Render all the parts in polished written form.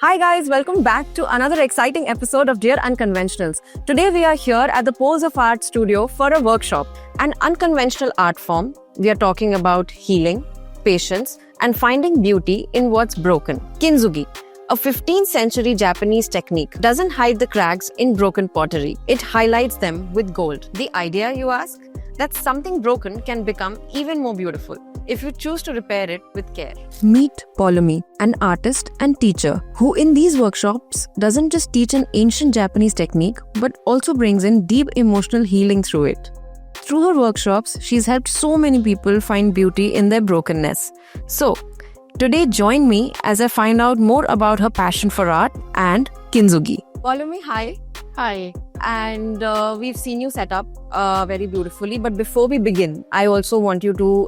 Hi guys, welcome back to another exciting episode of Dear Unconventionals. Today we are here at the Pose of Art studio for a workshop, an unconventional art form. We are talking about healing, patience, and finding beauty in what's broken. Kintsugi, a 15th century Japanese technique, doesn't hide the cracks in broken pottery. It highlights them with gold. The idea, you ask? That something broken can become even more beautiful if you choose to repair it with care. Meet Paulomi, an artist and teacher who in these workshops doesn't just teach an ancient Japanese technique but also brings in deep emotional healing through it. Through her workshops, she's helped so many people find beauty in their brokenness. So, today join me as I find out more about her passion for art and Kintsugi. Paulomi, hi. Hi. And we've seen you set up very beautifully. But before we begin, I also want you to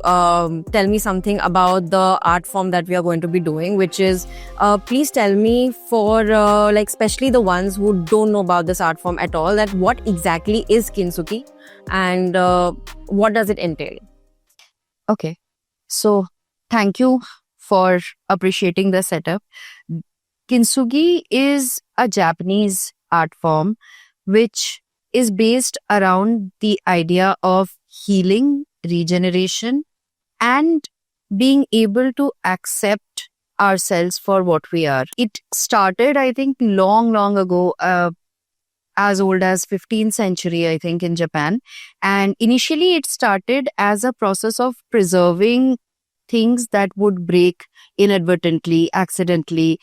tell me something about the art form that we are going to be doing, which is, please tell me for especially the ones who don't know about this art form at all, that what exactly is Kintsugi and what does it entail? Okay. So, thank you for appreciating the setup. Kintsugi is a Japanese art form which is based around the idea of healing, regeneration, and being able to accept ourselves for what we are. It started, I think, long ago, as old as 15th century, I think, in Japan. And initially, it started as a process of preserving things that would break inadvertently, accidentally,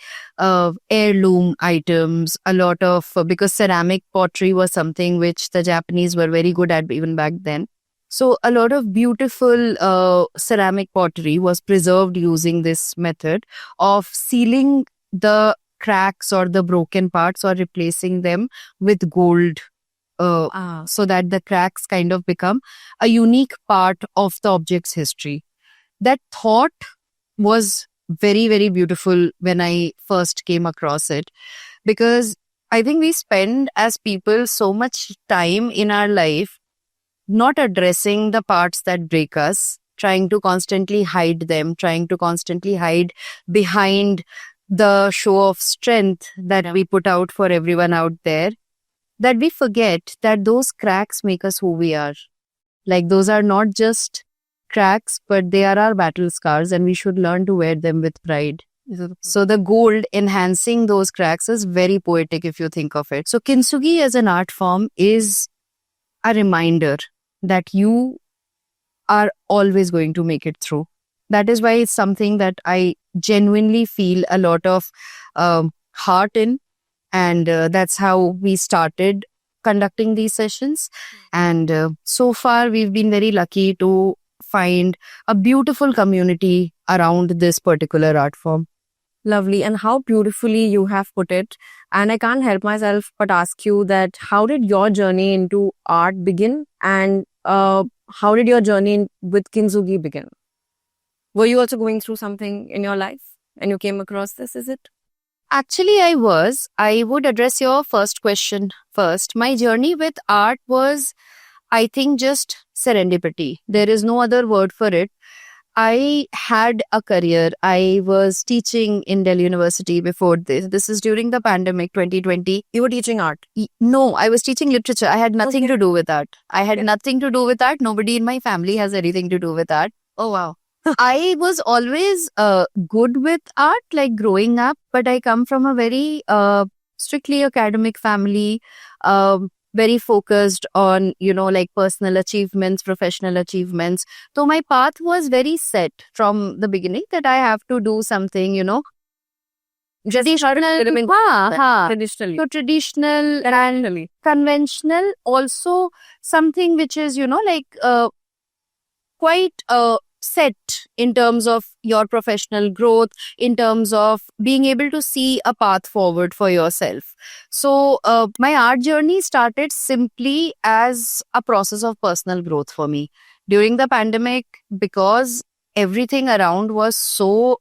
heirloom items, a lot of, because ceramic pottery was something which the Japanese were very good at even back then. So a lot of beautiful ceramic pottery was preserved using this method of sealing the cracks or the broken parts or replacing them with gold. So that the cracks kind of become a unique part of the object's history. That thought was very beautiful when I first came across it, because I think we spend as people so much time in our life not addressing the parts that break us, trying to constantly hide them, trying to constantly hide behind the show of strength that we put out for everyone out there, that we forget that those cracks make us who we are. Like, those are not just cracks, but they are our battle scars, and we should learn to wear them with pride. So the gold enhancing those cracks is very poetic if you think of it. So Kintsugi as an art form is a reminder that you are always going to make it through. That is why it's something that I genuinely feel a lot of heart in, and that's how we started conducting these sessions. And so far we've been very lucky to find a beautiful community around this particular art form. Lovely. And how beautifully you have put it. And I can't help myself but ask you that how did your journey into art begin? And how did your journey with Kintsugi begin? Were you also going through something in your life and you came across this, is it? Actually, I would address your first question first. My journey with art was, I think, just serendipity. There is no other word for it. I had a career. I was teaching in Delhi University before this. This is during the pandemic, 2020. You were teaching art? No, I was teaching literature. I had nothing to do with art. Nothing to do with art. Nobody in my family has anything to do with art. Oh, wow. I was always good with art, like growing up, but I come from a very strictly academic family, very focused on, personal achievements, professional achievements. So my path was very set from the beginning that I have to do something, traditional. Traditionally. So traditional and conventional, also something which is, quite set in terms of your professional growth, in terms of being able to see a path forward for yourself. So my art journey started simply as a process of personal growth for me. During the pandemic, because everything around was so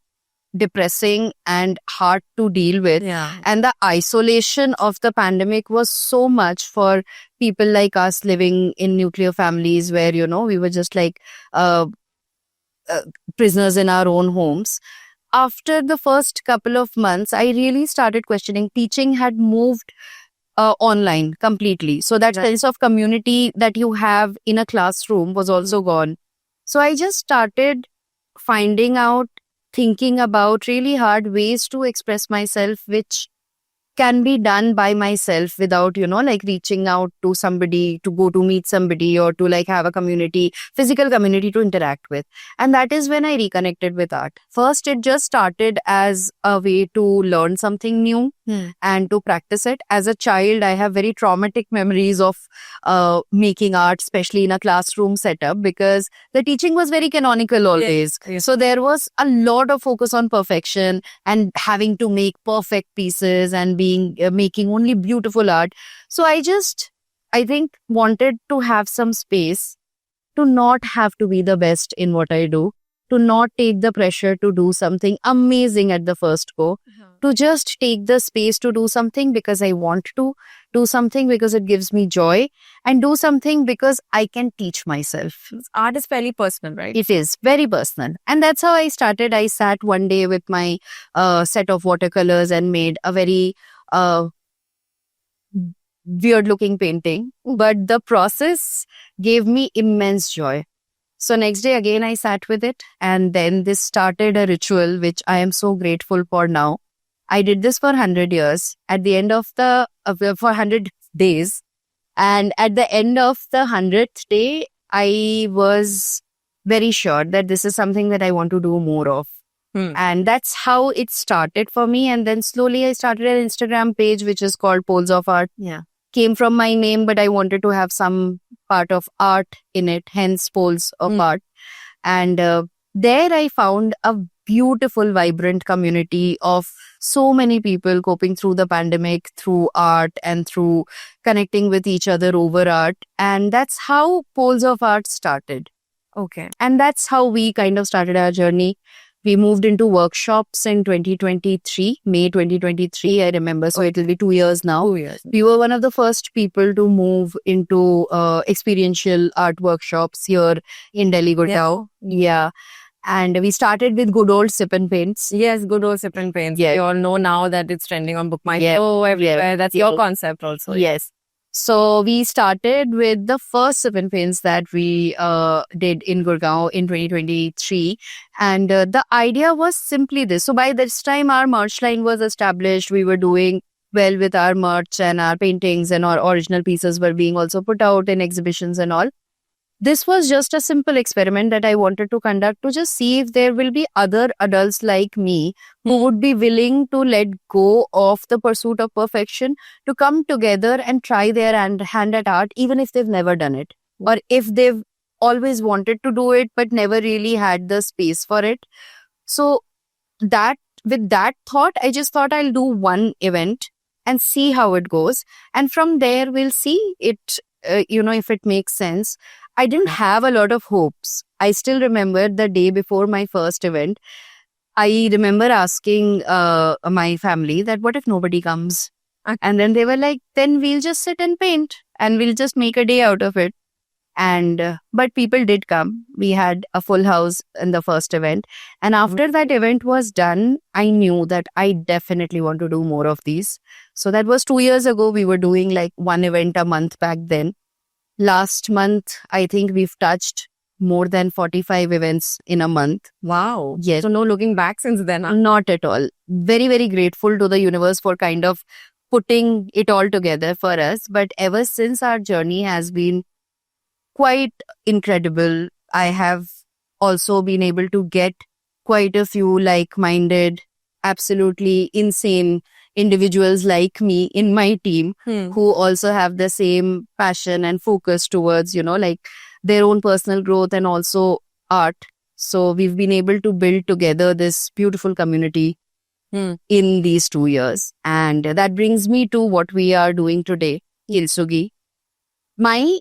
depressing and hard to deal with, and the isolation of the pandemic was so much for people like us living in nuclear families where, we were just like prisoners in our own homes. after the first couple of months, I really started questioning. Teaching had moved online completely. So that Right. sense of community that you have in a classroom was also gone. So I just started finding out, thinking about really hard ways to express myself, which can be done by myself without, like reaching out to somebody to go to meet somebody or to like have a community, physical community to interact with. And that is when I reconnected with art. First, it just started as a way to learn something new and to practice it. As a child, I have very traumatic memories of making art, especially in a classroom setup, because the teaching was very canonical always. Yes. So there was a lot of focus on perfection and having to make perfect pieces and being making only beautiful art. So I think wanted to have some space to not have to be the best in what I do, to not take the pressure to do something amazing at the first go, to just take the space to do something because I want to, do something because it gives me joy, and do something because I can teach myself. Art is fairly personal, right? It is very personal. And that's how I started. I sat one day with my set of watercolors and made a very weird looking painting. But the process gave me immense joy. So next day again, I sat with it. And then this started a ritual, which I am so grateful for now. I did this for 100 years. At the end of for 100 days. And at the end of the 100th day, I was very sure that this is something that I want to do more of. And that's how it started for me. And then slowly I started an Instagram page, which is called Poles of Art. Yeah. Came from my name, but I wanted to have some part of art in it, hence Poles of Art. And there I found a beautiful, vibrant community of so many people coping through the pandemic, through art and through connecting with each other over art. And that's how Poles of Art started. Okay. And that's how we kind of started our journey. We moved into workshops in 2023, May 2023, I remember. So it will be 2 years now. 2 years. We were one of the first people to move into experiential art workshops here in Delhi, Gurgaon. Yeah. And we started with good old sip and paints. Yes, good old sip and paints. Yes. We all know now that it's trending on Book My Yeah. Show everywhere. Yeah. That's your concept also. Yes. So we started with the first sip and paints that we did in Gurgaon in 2023. And the idea was simply this. So by this time, our merch line was established. We were doing well with our merch, and our paintings and our original pieces were being also put out in exhibitions and all. This was just a simple experiment that I wanted to conduct to just see if there will be other adults like me who would be willing to let go of the pursuit of perfection to come together and try their hand at art, even if they've never done it, or if they've always wanted to do it but never really had the space for it. So that with that thought, I just thought I'll do one event and see how it goes. And from there, we'll see it, if it makes sense. I didn't have a lot of hopes. I still remember the day before my first event. I remember asking my family that what if nobody comes? Okay. And then they were like, then we'll just sit and paint and we'll just make a day out of it. And but people did come. We had a full house in the first event. And after that event was done, I knew that I definitely want to do more of these. So that was 2 years ago. We were doing like one event a month back then. Last month, I think we've touched more than 45 events in a month. Wow. Yes. So no looking back since then. Huh? Not at all. Very, very grateful to the universe for kind of putting it all together for us. But ever since, our journey has been quite incredible. I have also been able to get quite a few like-minded, absolutely insane individuals like me in my team who also have the same passion and focus towards, like their own personal growth and also art. So we've been able to build together this beautiful community in these 2 years. And that brings me to what we are doing today, Kintsugi. My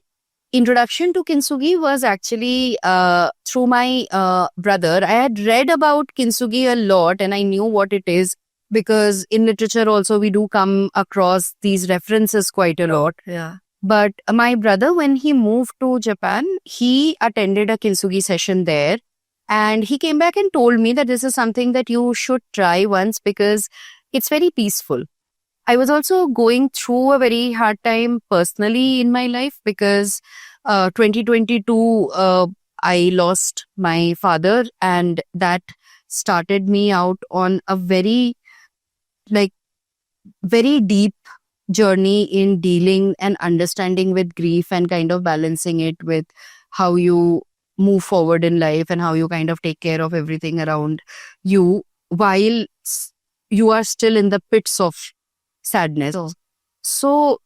introduction to Kintsugi was actually through my brother. I had read about Kintsugi a lot and I knew what it is, because in literature also we do come across these references quite a lot. Yeah. But my brother, when he moved to Japan, he attended a Kintsugi session there. And he came back and told me that this is something that you should try once because it's very peaceful. I was also going through a very hard time personally in my life because 2022, I lost my father, and that started me out on a very, like, very deep journey in dealing and understanding with grief and kind of balancing it with how you move forward in life and how you kind of take care of everything around you while you are still in the pits of sadness. So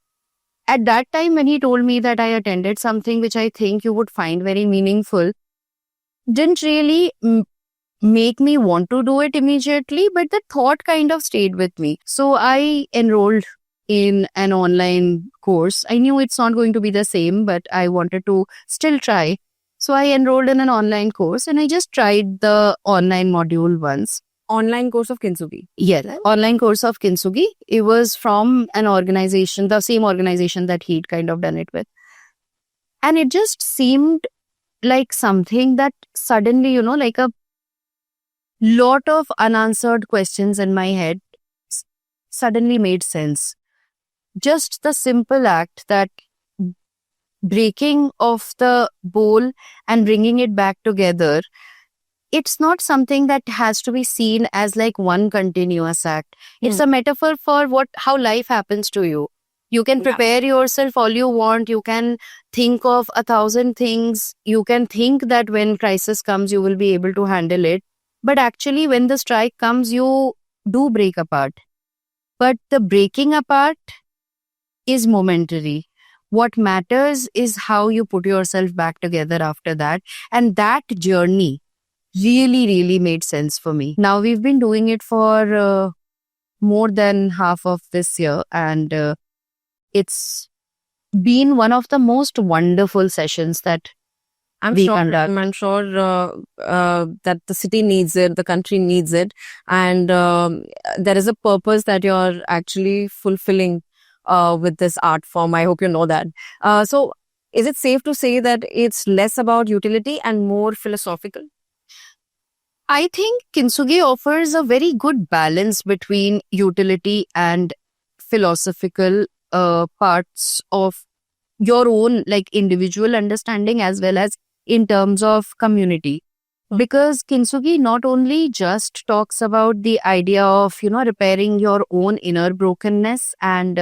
at that time, when he told me that I attended something which I think you would find very meaningful, didn't really make me want to do it immediately, but the thought kind of stayed with me. So I enrolled in an online course. I knew it's not going to be the same, but I wanted to still try. So I enrolled in an online course and I just tried the online module once. Online course of Kintsugi. Yes, online course of Kintsugi. It was from an organization, the same organization that he'd kind of done it with. And it just seemed like something that suddenly, like a lot of unanswered questions in my head suddenly made sense. Just the simple act that breaking of the bowl and bringing it back together, it's not something that has to be seen as like one continuous act. It's a metaphor for how life happens to you. You can prepare yourself all you want. You can think of 1,000 things. You can think that when crisis comes, you will be able to handle it. But actually, when the strike comes, you do break apart. But the breaking apart is momentary. What matters is how you put yourself back together after that. And that journey really, really made sense for me. Now we've been doing it for more than half of this year, and it's been one of the most wonderful sessions that I'm we sure, conduct. I'm sure that the city needs it, the country needs it, and there is a purpose that you're actually fulfilling with this art form. I hope you know that. So, is it safe to say that it's less about utility and more philosophical? I think Kintsugi offers a very good balance between utility and philosophical parts of your own like individual understanding as well as in terms of community. Because Kintsugi not only just talks about the idea of, repairing your own inner brokenness and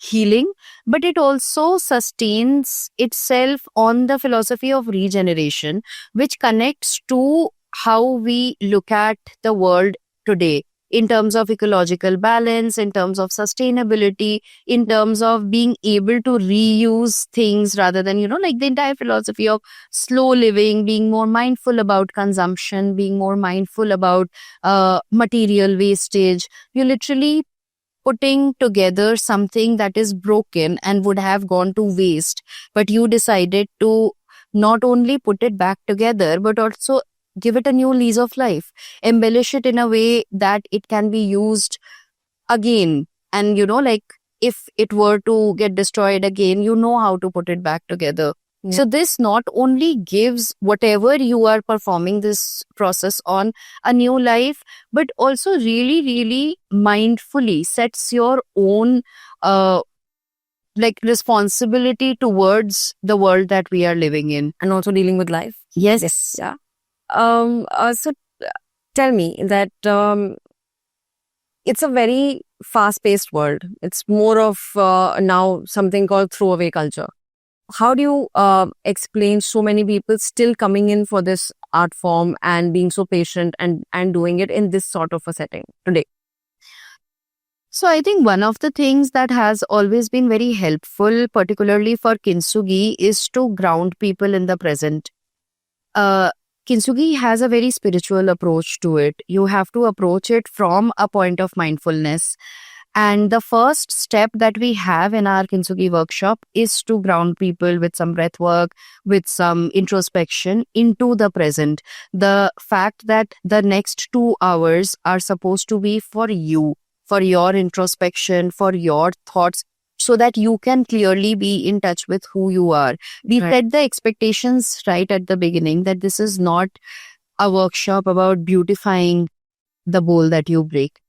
healing, but it also sustains itself on the philosophy of regeneration, which connects to how we look at the world today in terms of ecological balance, in terms of sustainability, in terms of being able to reuse things rather than, like the entire philosophy of slow living, being more mindful about consumption, being more mindful about material wastage. You're literally putting together something that is broken and would have gone to waste, but you decided to not only put it back together, but also give it a new lease of life, embellish it in a way that it can be used again. And, like if it were to get destroyed again, you know how to put it back together. Yeah. So this not only gives whatever you are performing this process on a new life, but also really, really mindfully sets your own responsibility towards the world that we are living in. And also dealing with life. Yes. Yeah. So tell me that it's a very fast-paced world. It's more of now something called throwaway culture. How do you explain so many people still coming in for this art form and being so patient and doing it in this sort of a setting today? So I think one of the things that has always been very helpful, particularly for Kintsugi, is to ground people in the present. Kintsugi has a very spiritual approach to it. You have to approach it from a point of mindfulness. And the first step that we have in our Kintsugi workshop is to ground people with some breath work, with some introspection into the present. The fact that the next 2 hours are supposed to be for you, for your introspection, for your thoughts, so that you can clearly be in touch with who you are. We set the expectations right at the beginning that this is not a workshop about beautifying the bowl that you break.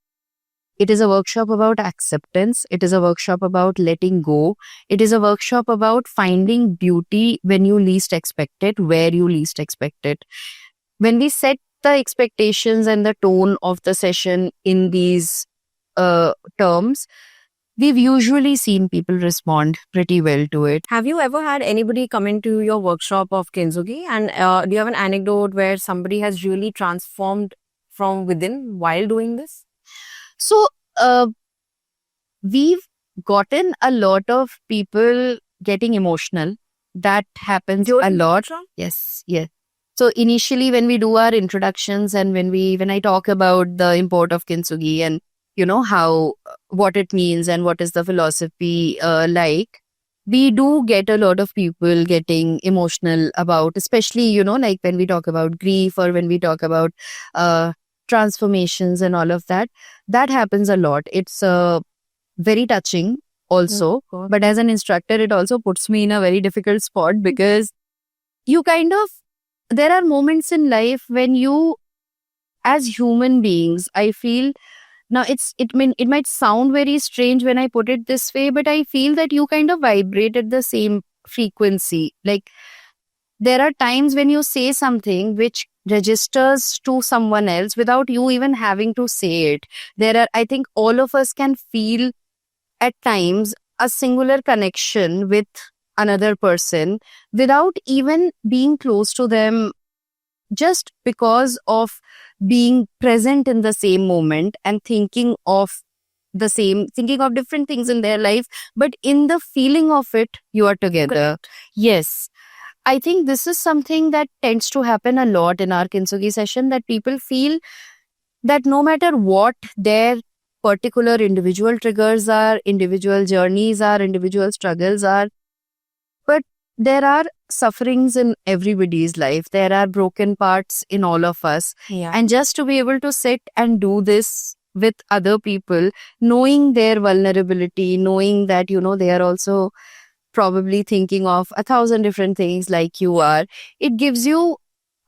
It is a workshop about acceptance. It is a workshop about letting go. It is a workshop about finding beauty when you least expect it, where you least expect it. When we set the expectations and the tone of the session in these terms, we've usually seen people respond pretty well to it. Have you ever had anybody come into your workshop of Kintsugi? And do you have an anecdote where somebody has really transformed from within while doing this? So, we've gotten a lot of people getting emotional. That happens a During the lot. workshop? Yes, yes. So initially when we do our introductions and when I talk about the import of Kintsugi and how what it means and what is the philosophy like, we do get a lot of people getting emotional about, especially like when we talk about grief or when we talk about transformations and all of that. That happens a lot. It's very touching also, Of course. but as an instructor it also puts me in a very difficult spot because you kind of, there are moments in life when you, as human beings, I feel, now it might sound very strange when I put it this way, but I feel that you kind of vibrate at the same frequency. Like there are times when you say something which registers to someone else without you even having to say it. I think all of us can feel at times a singular connection with another person without even being close to them, just because of being present in the same moment and thinking of different things in their life, but in the feeling of it, you are together. Yes. I think this is something that tends to happen a lot in our Kintsugi session, that people feel that no matter what their particular individual triggers are, individual journeys are, individual struggles are, but there are sufferings in everybody's life. There are broken parts in all of us. Yeah. And just to be able to sit and do this with other people, knowing their vulnerability, knowing that, they are also probably thinking of 1,000 different things like you are, it gives you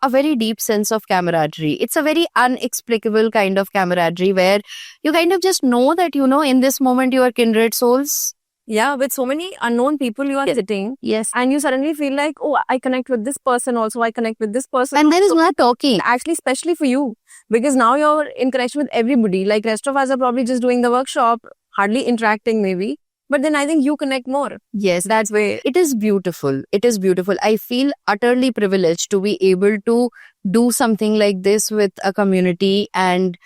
a very deep sense of camaraderie. It's a very unexplicable kind of camaraderie where you kind of just know that, in this moment you are kindred souls. Yeah, with so many unknown people you are sitting, Yes. and you suddenly feel like, oh, I connect with this person also, I connect with this person. And there is also. no talking. Actually, especially for you, because now you're in connection with everybody. Like rest of us are probably just doing the workshop, hardly interacting maybe. But then I think you connect more. Yes, That's way. it is beautiful. It is beautiful. I feel utterly privileged to be able to do something like this with a community and,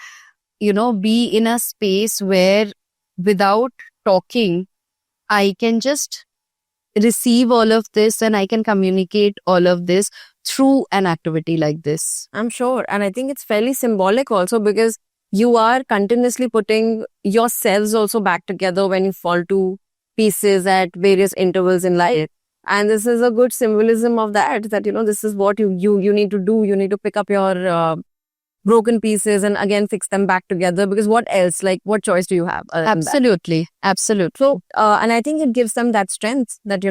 be in a space where without talking, I can just receive all of this and I can communicate all of this through an activity like this. I'm sure. And I think it's fairly symbolic also, because you are continuously putting yourselves also back together when you fall to pieces at various intervals in life. And this is a good symbolism of that, this is what you need to do. You need to pick up your broken pieces and again fix them back together, because what else? Like, what choice do you have? Absolutely. Absolutely. So, and I think it gives them that strength that,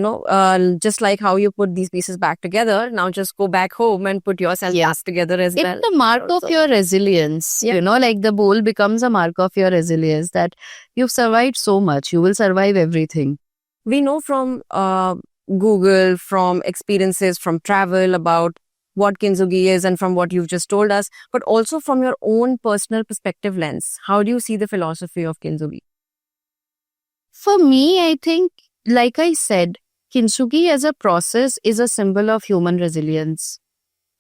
just like how you put these pieces back together, now just go back home and put yourself back together as well. It's the mark of your resilience. Yeah. Like the bowl becomes a mark of your resilience, that you've survived so much. You will survive everything. We know from Google, from experiences, from travel about what Kintsugi is and from what you've just told us, but also from your own personal perspective lens. How do you see the philosophy of Kintsugi? For me, I think, like I said, Kintsugi as a process is a symbol of human resilience.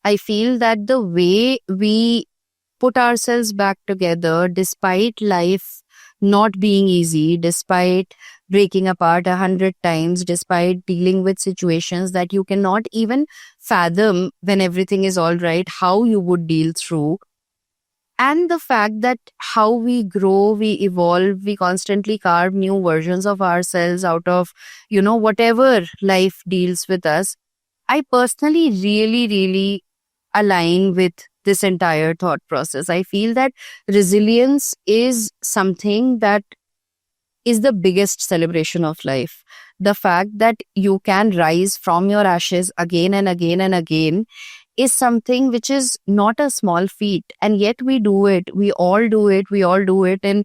I feel that the way we put ourselves back together, despite life not being easy, despite breaking apart 100 times, despite dealing with situations that you cannot even fathom when everything is all right, how you would deal through. And the fact that how we grow, we evolve, we constantly carve new versions of ourselves out of, whatever life deals with us. I personally really, really align with this entire thought process. I feel that resilience is something that is the biggest celebration of life. The fact that you can rise from your ashes again and again and again is something which is not a small feat, and yet we do it. We all do it. We all do it in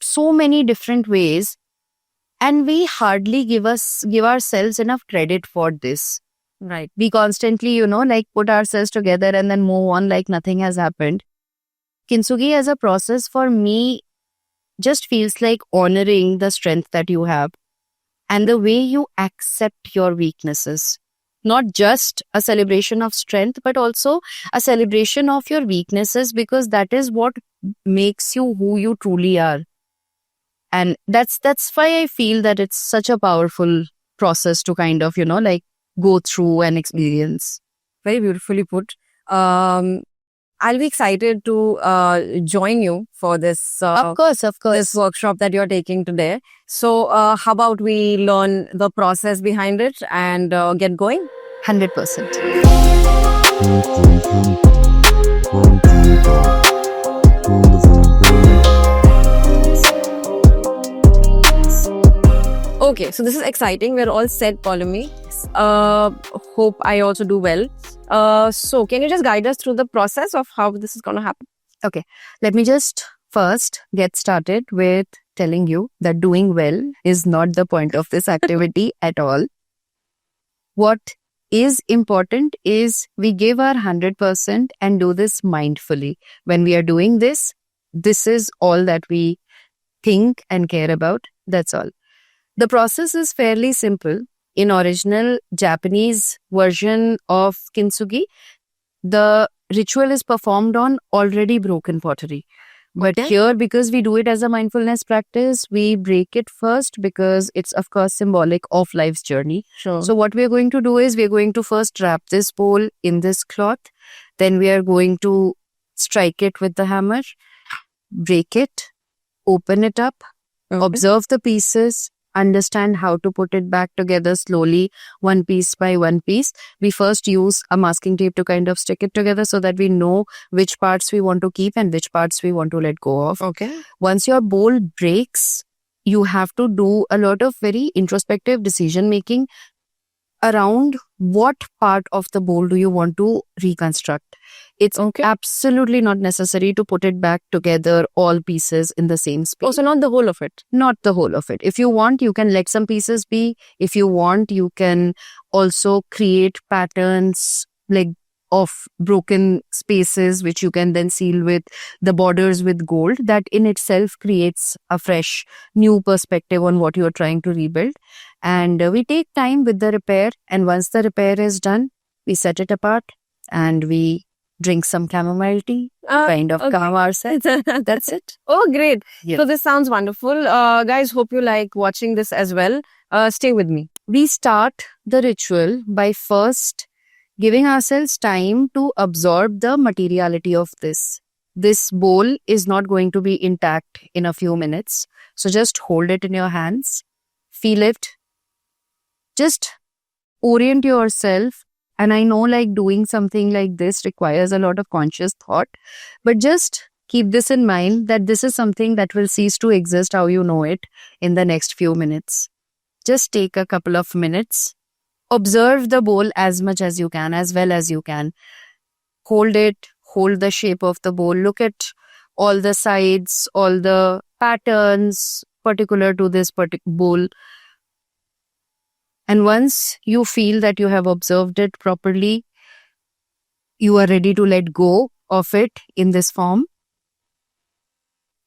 so many different ways, and we hardly give ourselves enough credit for this. Right. We constantly, like put ourselves together and then move on like nothing has happened. Kintsugi as a process for me just feels like honoring the strength that you have and the way you accept your weaknesses. Not just a celebration of strength, but also a celebration of your weaknesses, because that is what makes you who you truly are. And that's why I feel that it's such a powerful process to kind of, like go through and experience. Very beautifully put. I'll be excited to join you for this. Of course. This workshop that you're taking today. So, how about we learn the process behind it and get going? 100%. Okay, so this is exciting. We're all set, Polumi. Hope I also do well. So, can you just guide us through the process of how this is going to happen? Okay, let me just first get started with telling you that doing well is not the point of this activity at all. What is important is we give our 100% and do this mindfully. When we are doing this, this is all that we think and care about. That's all. The process is fairly simple. In original Japanese version of Kintsugi, the ritual is performed on already broken pottery. But here, because we do it as a mindfulness practice, we break it first because it's, of course, symbolic of life's journey. Sure. So what we're going to do is we're going to first wrap this bowl in this cloth. Then we are going to strike it with the hammer, break it, open it up, observe the pieces, understand how to put it back together slowly, one piece by one piece. We first use a masking tape to kind of stick it together so that we know which parts we want to keep and which parts we want to let go of. Okay. Once your bowl breaks, you have to do a lot of very introspective decision making around what part of the bowl do you want to reconstruct. It's absolutely not necessary to put it back together, all pieces in the same space. Also, not the whole of it. Not the whole of it. If you want, you can let some pieces be. If you want, you can also create patterns like of broken spaces, which you can then seal with the borders with gold. That in itself creates a fresh, new perspective on what you're trying to rebuild. And we take time with the repair. And once the repair is done, we set it apart and we drink some chamomile tea, kind of calm ourselves. That's it. Oh, great. Yeah. So this sounds wonderful. Guys, hope you like watching this as well. Stay with me. We start the ritual by first giving ourselves time to absorb the materiality of this. This bowl is not going to be intact in a few minutes. So just hold it in your hands, feel it, just orient yourself. And I know like doing something like this requires a lot of conscious thought, but just keep this in mind that this is something that will cease to exist how you know it in the next few minutes. Just take a couple of minutes. Observe the bowl as much as you can, as well as you can. Hold it, hold the shape of the bowl. Look at all the sides, all the patterns particular to this bowl. And once you feel that you have observed it properly, you are ready to let go of it in this form.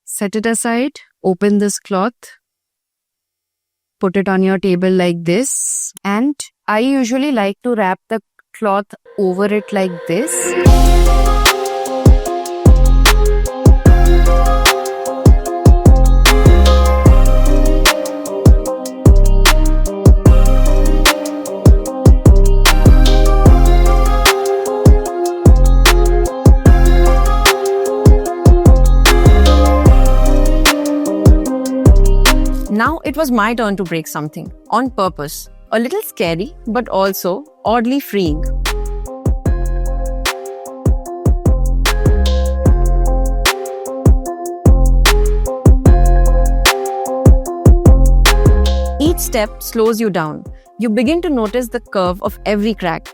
Set it aside, open this cloth, put it on your table like this, and I usually like to wrap the cloth over it like this. Now it was my turn to break something on purpose. A little scary, but also oddly freeing. Each step slows you down. You begin to notice the curve of every crack,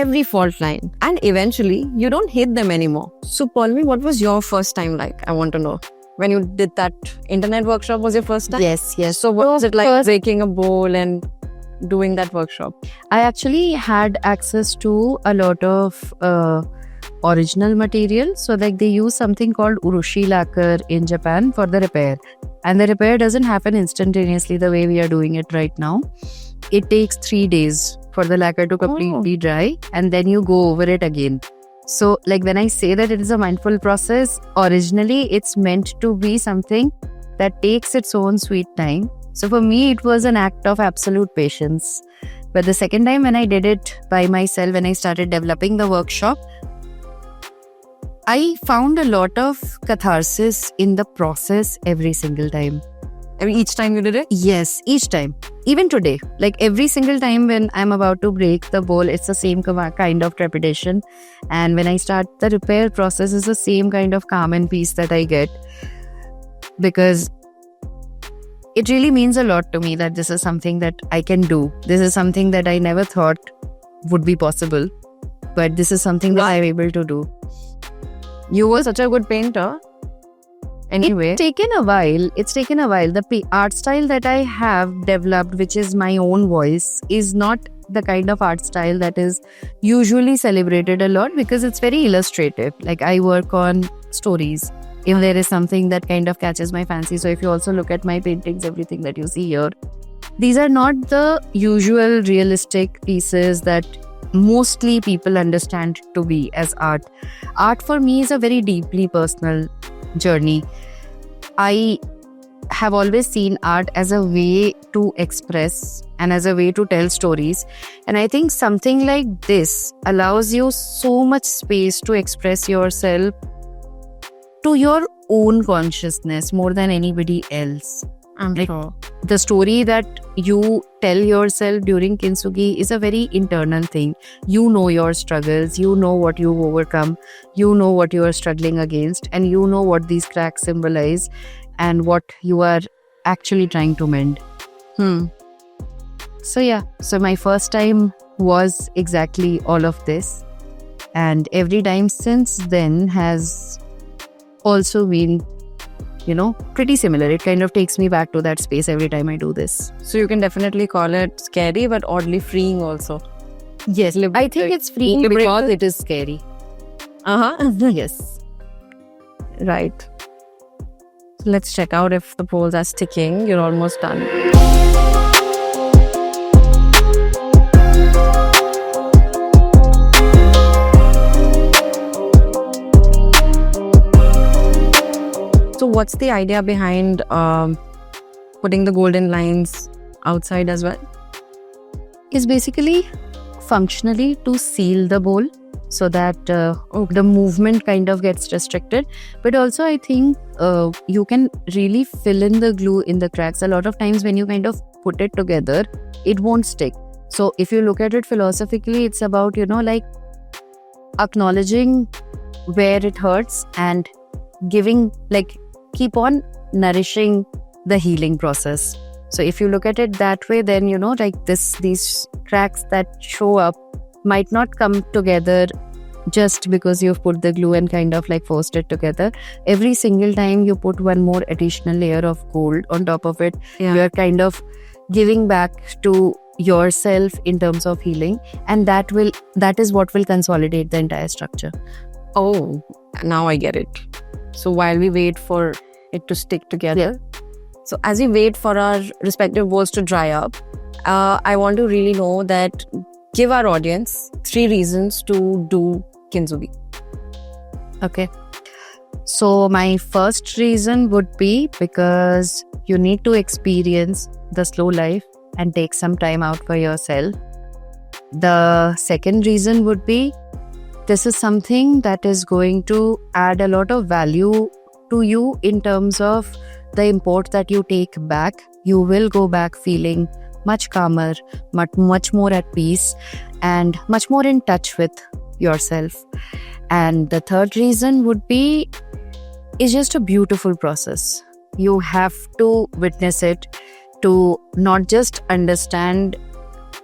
every fault line, and eventually you don't hate them anymore. So, Paulmi, what was your first time like? I want to know. When you did that internet workshop, was your first time? Yes. So, what was it like first- breaking a bowl and doing that workshop? I actually had access to a lot of original material. So like they use something called urushi lacquer in Japan for the repair. And the repair doesn't happen instantaneously the way we are doing it right now. It takes 3 days for the lacquer to completely dry, and then you go over it again. So like when I say that it is a mindful process, originally it's meant to be something that takes its own sweet time. So for me, it was an act of absolute patience. But the second time when I did it by myself, when I started developing the workshop, I found a lot of catharsis in the process every single time. I mean, each time you did it? Yes, each time. Even today. Like every single time when I'm about to break the bowl, it's the same kind of trepidation. And when I start the repair process, it's the same kind of calm and peace that I get. Because it really means a lot to me that this is something that I can do. This is something that I never thought would be possible. But this is something that I'm able to do. You were such a good painter. Anyway, It's taken a while. The art style that I have developed, which is my own voice, is not the kind of art style that is usually celebrated a lot because it's very illustrative. Like I work on stories. If there is something that kind of catches my fancy. So if you also look at my paintings, everything that you see here, these are not the usual realistic pieces that mostly people understand to be as art. Art for me is a very deeply personal journey. I have always seen art as a way to express and as a way to tell stories. And I think something like this allows you so much space to express yourself to your own consciousness more than anybody else. I'm like- sure. The story that you tell yourself during Kintsugi is a very internal thing. You know your struggles, you know what you've overcome, you know what you are struggling against, and you know what these cracks symbolize and what you are actually trying to mend. So yeah, so my first time was exactly all of this. And every time since then has also been, pretty similar. It kind of takes me back to that space every time I do this. So you can definitely call it scary, but oddly freeing also. Yes, I think it's freeing liberating. because it is scary. Yes. Right. So let's check out if the poles are sticking. You're almost done. So what's the idea behind putting the golden lines outside as well? Is basically functionally to seal the bowl so that the movement kind of gets restricted. But also I think you can really fill in the glue in the cracks. A lot of times when you kind of put it together, it won't stick. So if you look at it philosophically, it's about, like acknowledging where it hurts and giving, like, keep on nourishing the healing process. So if you look at it that way, then like these cracks that show up might not come together just because you've put the glue and kind of like forced it together. Every single time you put one more additional layer of gold on top of it, you're kind of giving back to yourself in terms of healing, and that is what will consolidate the entire structure. Oh, now I get it. So while we wait for it to stick together, so as we wait for our respective bowls to dry up, I want to really know that, give our audience 3 reasons to do Kintsugi. Okay. So my first reason would be because you need to experience the slow life and take some time out for yourself. The second reason would be this is something that is going to add a lot of value to you in terms of the import that you take back. You will go back feeling much calmer, much more at peace, and much more in touch with yourself. And the third reason would be, it's just a beautiful process. You have to witness it to not just understand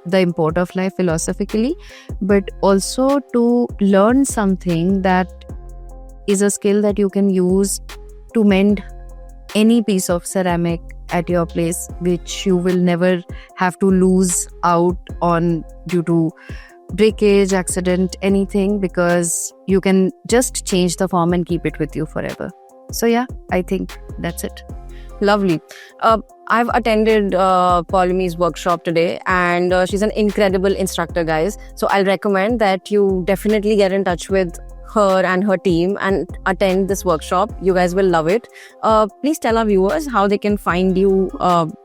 the import of life philosophically, but also to learn something that is a skill that you can use to mend any piece of ceramic at your place, which you will never have to lose out on due to breakage, accident, anything, because you can just change the form and keep it with you forever. So yeah, I think that's it. Lovely. I've attended Paulomi's workshop today, and she's an incredible instructor, guys. So I'll recommend that you definitely get in touch with her and her team and attend this workshop. You guys will love it. Please tell our viewers how they can find you.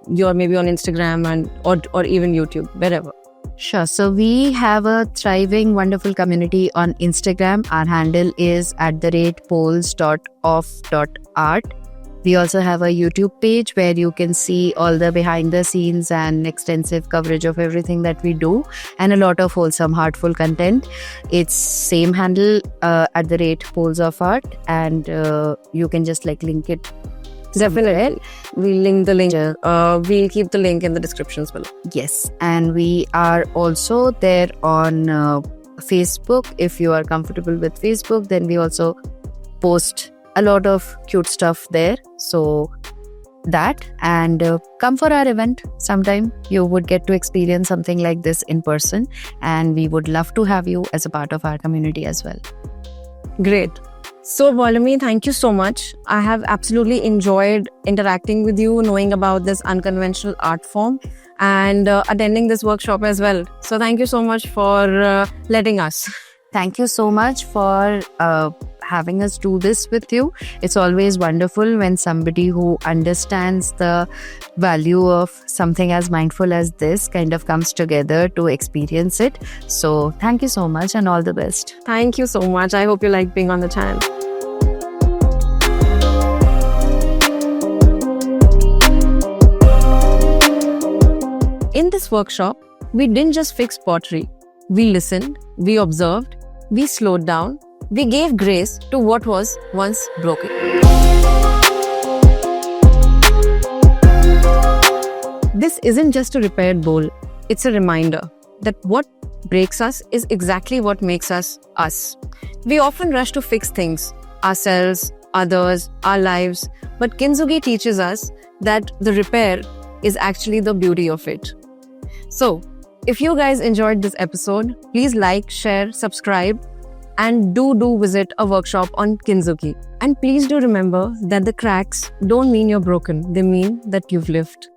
You're maybe on Instagram and or even YouTube, wherever. Sure. So we have a thriving, wonderful community on Instagram. Our handle is @poles.off.art. We also have a YouTube page where you can see all the behind the scenes and extensive coverage of everything that we do, and a lot of wholesome, heartful content. It's same handle @poles.art, and you can just link it. Definitely. We'll link the link. We'll keep the link in the descriptions below. Yes. And we are also there on Facebook. If you are comfortable with Facebook, then we also post a lot of cute stuff there. So that, and come for our event sometime. You would get to experience something like this in person, and we would love to have you as a part of our community as well. Great. So, Paulomi, thank you so much. I have absolutely enjoyed interacting with you, knowing about this unconventional art form, and attending this workshop as well. So, thank you so much for letting us. Thank you so much for having us do this with you. It's always wonderful when somebody who understands the value of something as mindful as this kind of comes together to experience it. So thank you so much, and all the best. Thank you so much. I hope you like being on the channel. In this workshop, we didn't just fix pottery. We listened, we observed, we slowed down, we gave grace to what was once broken. This isn't just a repaired bowl, it's a reminder that what breaks us is exactly what makes us us. We often rush to fix things, ourselves, others, our lives, but Kintsugi teaches us that the repair is actually the beauty of it. So, if you guys enjoyed this episode, please like, share, subscribe, and do visit a workshop on Kintsugi. And please do remember that the cracks don't mean you're broken, they mean that you've lived.